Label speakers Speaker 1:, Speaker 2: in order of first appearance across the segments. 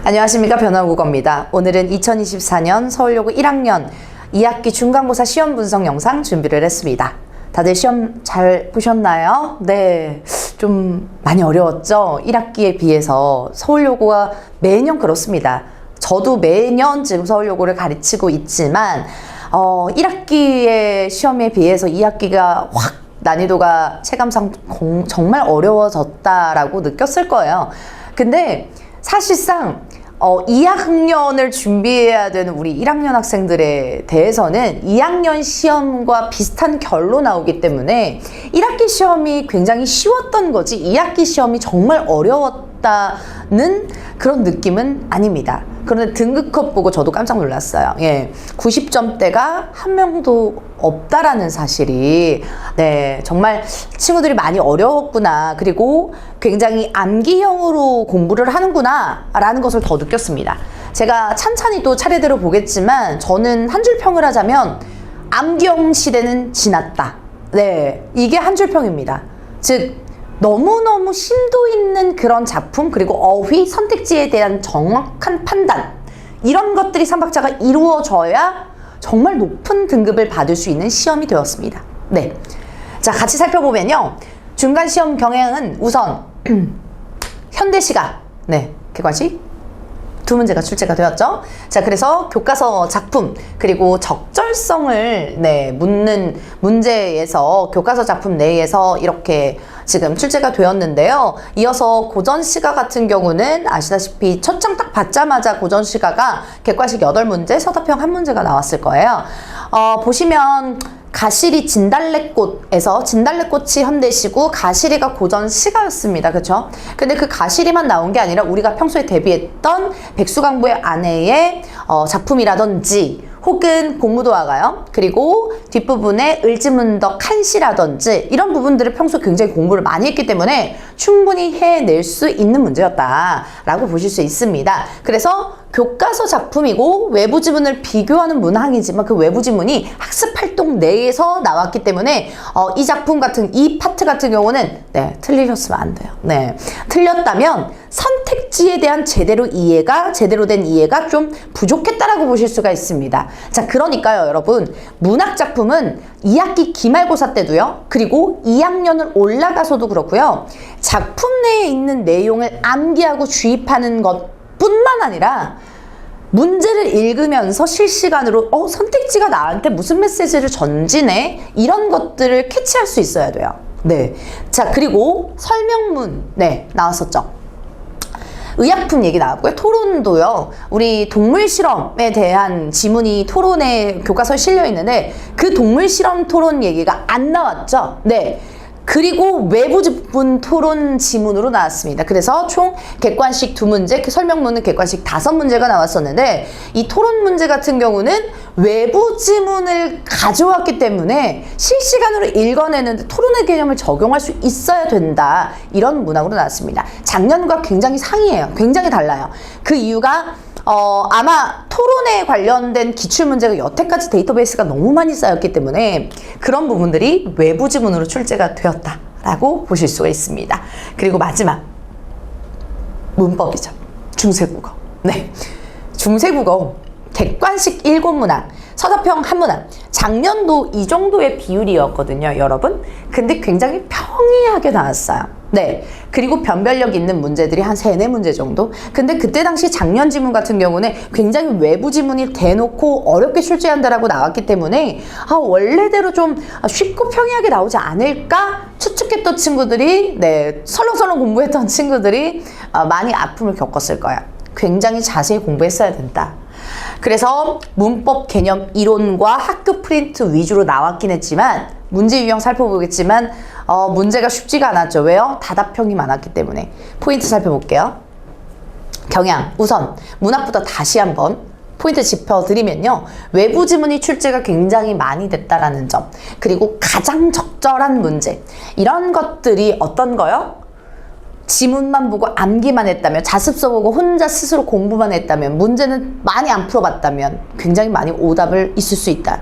Speaker 1: 안녕하십니까, 변화국어입니다. 오늘은 2024년 서울여고 1학년 2학기 중간고사 시험 분석 영상 준비를 했습니다. 다들 시험 잘 보셨나요? 네, 좀 많이 어려웠죠? 1학기에 비해서 서울여고가 매년 그렇습니다. 저도 매년 지금 서울여고를 가르치고 있지만 1학기의 시험에 비해서 2학기가 확 난이도가 체감상 정말 어려워졌다라고 느꼈을 거예요. 근데 사실상 2학년을 준비해야 되는 우리 1학년 학생들에 대해서는 2학년 시험과 비슷한 결로 나오기 때문에 1학기 시험이 굉장히 쉬웠던 거지 2학기 시험이 정말 어려웠다는 그런 느낌은 아닙니다. 그런데 등급컷 보고 저도 깜짝 놀랐어요. 예, 90점대가 한 명도 없다라는 사실이 정말 친구들이 많이 어려웠구나, 그리고 굉장히 암기형으로 공부를 하는구나 라는 것을 더 느꼈습니다. 제가 찬찬히 또 차례대로 보겠지만 저는 한 줄 평을 하자면 암기형 시대는 지났다. 이게 한 줄 평입니다. 즉 너무너무 심도 있는 그런 작품, 그리고 어휘, 선택지에 대한 정확한 판단, 이런 것들이 3박자가 이루어져야 정말 높은 등급을 받을 수 있는 시험이 되었습니다. 자, 같이 살펴보면요, 중간시험 경향은 우선 현대시가 객관식 두 문제가 출제가 되었죠. 자, 그래서 교과서 작품 그리고 적절성을 묻는 문제에서 교과서 작품 내에서 이렇게 지금 출제가 되었는데요. 이어서 고전시가 같은 경우는 아시다시피 첫 장 딱 받자마자 고전시가가 객관식 8문제, 서답형 1문제가 나왔을 거예요. 보시면 가시리 진달래꽃에서 진달래꽃이 현대시고 가시리가 고전시가였습니다. 그쵸? 근데 그 가시리만 나온 게 아니라 우리가 평소에 대비했던 백수강부의 아내의 작품이라든지 혹은 공무도화가요, 그리고 뒷부분에 을지문덕 한시라든지 이런 부분들을 평소에 굉장히 공부를 많이 했기 때문에 충분히 해낼 수 있는 문제였다라고 보실 수 있습니다. 그래서 교과서 작품이고 외부 지문을 비교하는 문항이지만 그 외부 지문이 학습활동 내에서 나왔기 때문에 이 작품 같은, 이 파트 같은 경우는 틀리셨으면 안 돼요. 틀렸다면 선택지에 대한 제대로 된 이해가 좀 부족했다라고 보실 수가 있습니다. 자, 그러니까요, 여러분, 문학작품은 2학기 기말고사 때도요, 그리고 2학년을 올라가서도 그렇고요, 작품 내에 있는 내용을 암기하고 주입하는 것뿐만 아니라 문제를 읽으면서 실시간으로 선택지가 나한테 무슨 메시지를 전지네, 이런 것들을 캐치할 수 있어야 돼요. 자, 그리고 설명문 나왔었죠. 의약품 얘기 나왔고요. 토론도요, 우리 동물 실험에 대한 지문이 토론에 교과서에 실려 있는데 그 동물 실험 토론 얘기가 안 나왔죠. 그리고 외부 지문 토론 지문으로 나왔습니다. 그래서 총 객관식 2문제, 설명문은 객관식 5문제가 나왔었는데 이 토론 문제 같은 경우는 외부 지문을 가져왔기 때문에 실시간으로 읽어내는데 토론의 개념을 적용할 수 있어야 된다, 이런 문항으로 나왔습니다. 작년과 굉장히 상이에요. 굉장히 달라요. 그 이유가 아마 토론에 관련된 기출문제가 여태까지 데이터베이스가 너무 많이 쌓였기 때문에 그런 부분들이 외부 지문으로 출제가 되었다라고 보실 수가 있습니다. 그리고 마지막 문법이죠. 중세국어. 중세국어 객관식 7문항, 서답형 1문항. 작년도 이 정도의 비율이었거든요, 여러분. 근데 굉장히 평이하게 나왔어요. 그리고 변별력 있는 문제들이 한 3-4문제 정도? 근데 그때 당시 작년 지문 같은 경우는 굉장히 외부 지문이 대놓고 어렵게 출제한다라고 나왔기 때문에 원래대로 좀 쉽고 평이하게 나오지 않을까 추측했던 친구들이, 설렁설렁 공부했던 친구들이 많이 아픔을 겪었을 거야. 굉장히 자세히 공부했어야 된다. 그래서 문법 개념 이론과 학교 프린트 위주로 나왔긴 했지만 문제 유형 살펴보겠지만 문제가 쉽지가 않았죠. 왜요? 다답형이 많았기 때문에. 포인트 살펴볼게요. 경향, 우선 문학부터 다시 한번 포인트 짚어드리면요, 외부 지문이 출제가 굉장히 많이 됐다라는 점, 그리고 가장 적절한 문제, 이런 것들이 어떤 거요? 지문만 보고 암기만 했다면, 자습서 보고 혼자 스스로 공부만 했다면, 문제는 많이 안 풀어봤다면 굉장히 많이 오답을 있을 수 있다.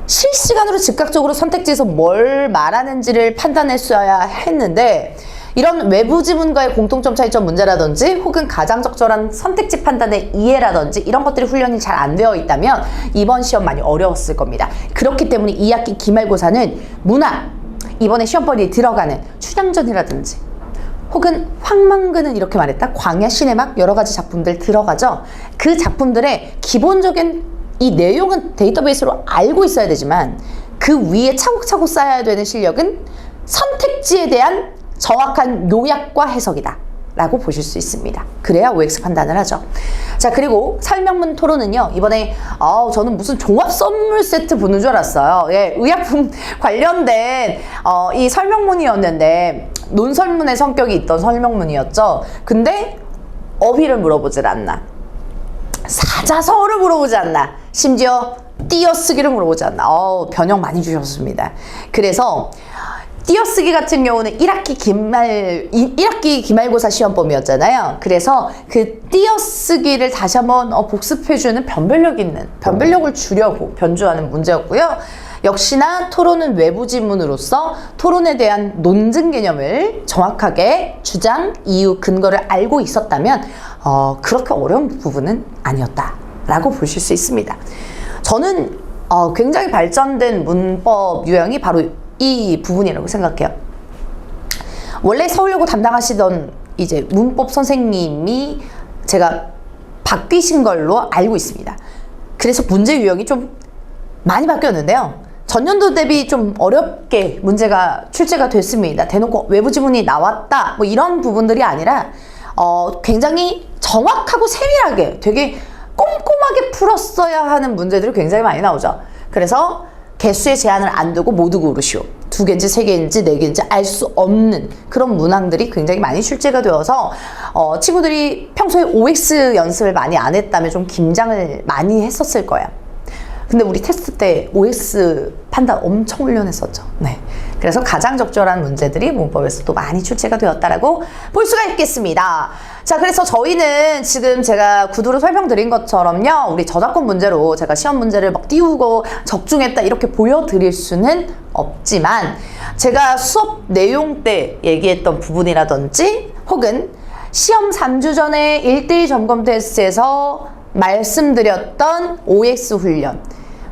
Speaker 1: 실시간으로 즉각적으로 선택지에서 뭘 말하는지를 판단했어야 했는데 이런 외부 지문과의 공통점 차이점 문제라든지 혹은 가장 적절한 선택지 판단의 이해라든지 이런 것들이 훈련이 잘 안 되어 있다면 이번 시험 많이 어려웠을 겁니다. 그렇기 때문에 2학기 기말고사는 문학, 이번에 시험번호에 들어가는 춘향전이라든지 혹은 황망근은 이렇게 말했다. 광야 시네막 여러 가지 작품들 들어가죠. 그 작품들의 기본적인 이 내용은 데이터베이스로 알고 있어야 되지만 그 위에 차곡차곡 쌓아야 되는 실력은 선택지에 대한 정확한 요약과 해석이다 라고 보실 수 있습니다. 그래야 OX 판단을 하죠. 자, 그리고 설명문 토론은요, 이번에 저는 무슨 종합 선물 세트 보는 줄 알았어요. 예, 의약품 관련된 이 설명문이었는데 논설문의 성격이 있던 설명문이었죠. 근데 어휘를 물어보질 않나, 사자성어를 물어보지 않나, 심지어 띄어쓰기를 물어보지 않나. 변형 많이 주셨습니다. 그래서 띄어쓰기 같은 경우는 1학기 기말고사 시험범위였잖아요. 그래서 그 띄어쓰기를 다시 한번 복습해주는 변별력 있는, 변별력을 주려고 변주하는 문제였고요. 역시나 토론은 외부 지문으로서 토론에 대한 논증 개념을 정확하게 주장, 이유, 근거를 알고 있었다면 그렇게 어려운 부분은 아니었다라고 보실 수 있습니다. 저는 굉장히 발전된 문법 유형이 바로 이 부분이라고 생각해요. 원래 서울여고 담당하시던 이제 문법 선생님이 제가 바뀌신 걸로 알고 있습니다. 그래서 문제 유형이 좀 많이 바뀌었는데요. 전년도 대비 좀 어렵게 문제가 출제가 됐습니다. 대놓고 외부 지문이 나왔다 뭐 이런 부분들이 아니라 굉장히 정확하고 세밀하게 되게 꼼꼼하게 풀었어야 하는 문제들이 굉장히 많이 나오죠. 그래서 개수의 제한을 안 두고 모두 고르시오. 2개인지 3개인지 4개인지 알 수 없는 그런 문항들이 굉장히 많이 출제가 되어서 친구들이 평소에 OX 연습을 많이 안 했다면 좀 긴장을 많이 했었을 거예요. 근데 우리 테스트 때 OX 판단 엄청 훈련했었죠. 네. 그래서 가장 적절한 문제들이 문법에서 또 많이 출제가 되었다라고 볼 수가 있겠습니다. 자, 그래서 저희는 지금 제가 구두로 설명드린 것처럼요, 우리 저작권 문제로 제가 시험 문제를 막 띄우고 적중했다 이렇게 보여드릴 수는 없지만 제가 수업 내용 때 얘기했던 부분이라든지 혹은 시험 3주 전에 1대1 점검 테스트에서 말씀드렸던 OX 훈련,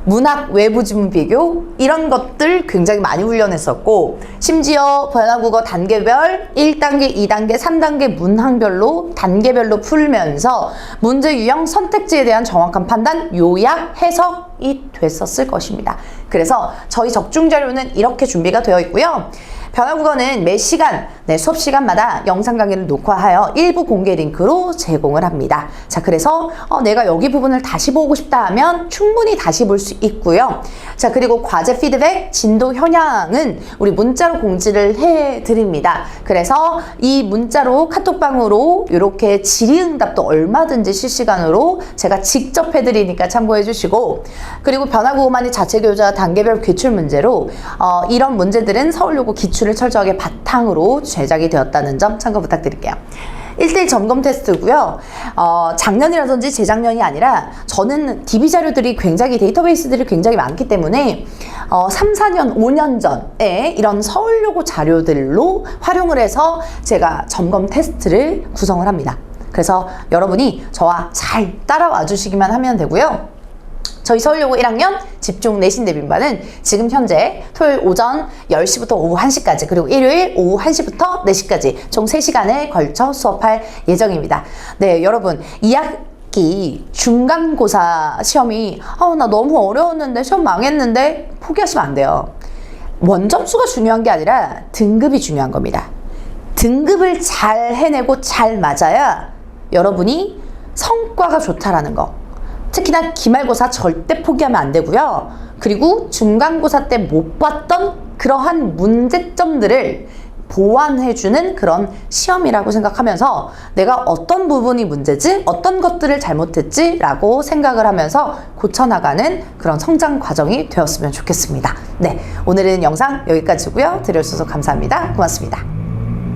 Speaker 1: 문학 외부 지문 비교 이런 것들 굉장히 많이 훈련했었고, 심지어 변화국어 단계별 1단계, 2단계, 3단계 문항별로 단계별로 풀면서 문제 유형 선택지에 대한 정확한 판단, 요약, 해석이 됐었을 것입니다. 그래서 저희 적중 자료는 이렇게 준비가 되어 있고요. 변화국어는 매 시간, 수업 시간마다 영상 강의를 녹화하여 일부 공개 링크로 제공을 합니다. 자, 그래서 내가 여기 부분을 다시 보고 싶다 하면 충분히 다시 볼 수 있고요. 자, 그리고 과제 피드백, 진도 현황은 우리 문자로 공지를 해드립니다. 그래서 이 문자로 카톡방으로 이렇게 질의응답도 얼마든지 실시간으로 제가 직접 해드리니까 참고해 주시고, 그리고 변화국어만의 자체교사 단계별 기출 문제로 이런 문제들은 서울여고 기출을 철저하게 바탕으로 제작이 되었다는 점 참고 부탁드릴게요. 1대1 점검 테스트고요. 작년이라든지 재작년이 아니라 저는 DB 자료들이 굉장히 데이터베이스들이 굉장히 많기 때문에 3, 4년, 5년 전에 이런 서울여고 자료들로 활용을 해서 제가 점검 테스트를 구성을 합니다. 그래서 여러분이 저와 잘 따라와 주시기만 하면 되고요. 저희 서울여고 1학년 집중 내신 대비반은 지금 현재 토요일 오전 10시부터 오후 1시까지, 그리고 일요일 오후 1시부터 4시까지 총 3시간에 걸쳐 수업할 예정입니다. 네, 여러분 2학기 중간고사 시험이 나 너무 어려웠는데 시험 망했는데 포기하시면 안 돼요. 원점수가 중요한 게 아니라 등급이 중요한 겁니다. 등급을 잘 해내고 잘 맞아야 여러분이 성과가 좋다라는 거. 특히나 기말고사 절대 포기하면 안 되고요. 그리고 중간고사 때 못 봤던 그러한 문제점들을 보완해주는 그런 시험이라고 생각하면서 내가 어떤 부분이 문제지, 어떤 것들을 잘못했지 라고 생각을 하면서 고쳐나가는 그런 성장 과정이 되었으면 좋겠습니다. 네, 오늘은 영상 여기까지고요. 들어주셔서 감사합니다. 고맙습니다.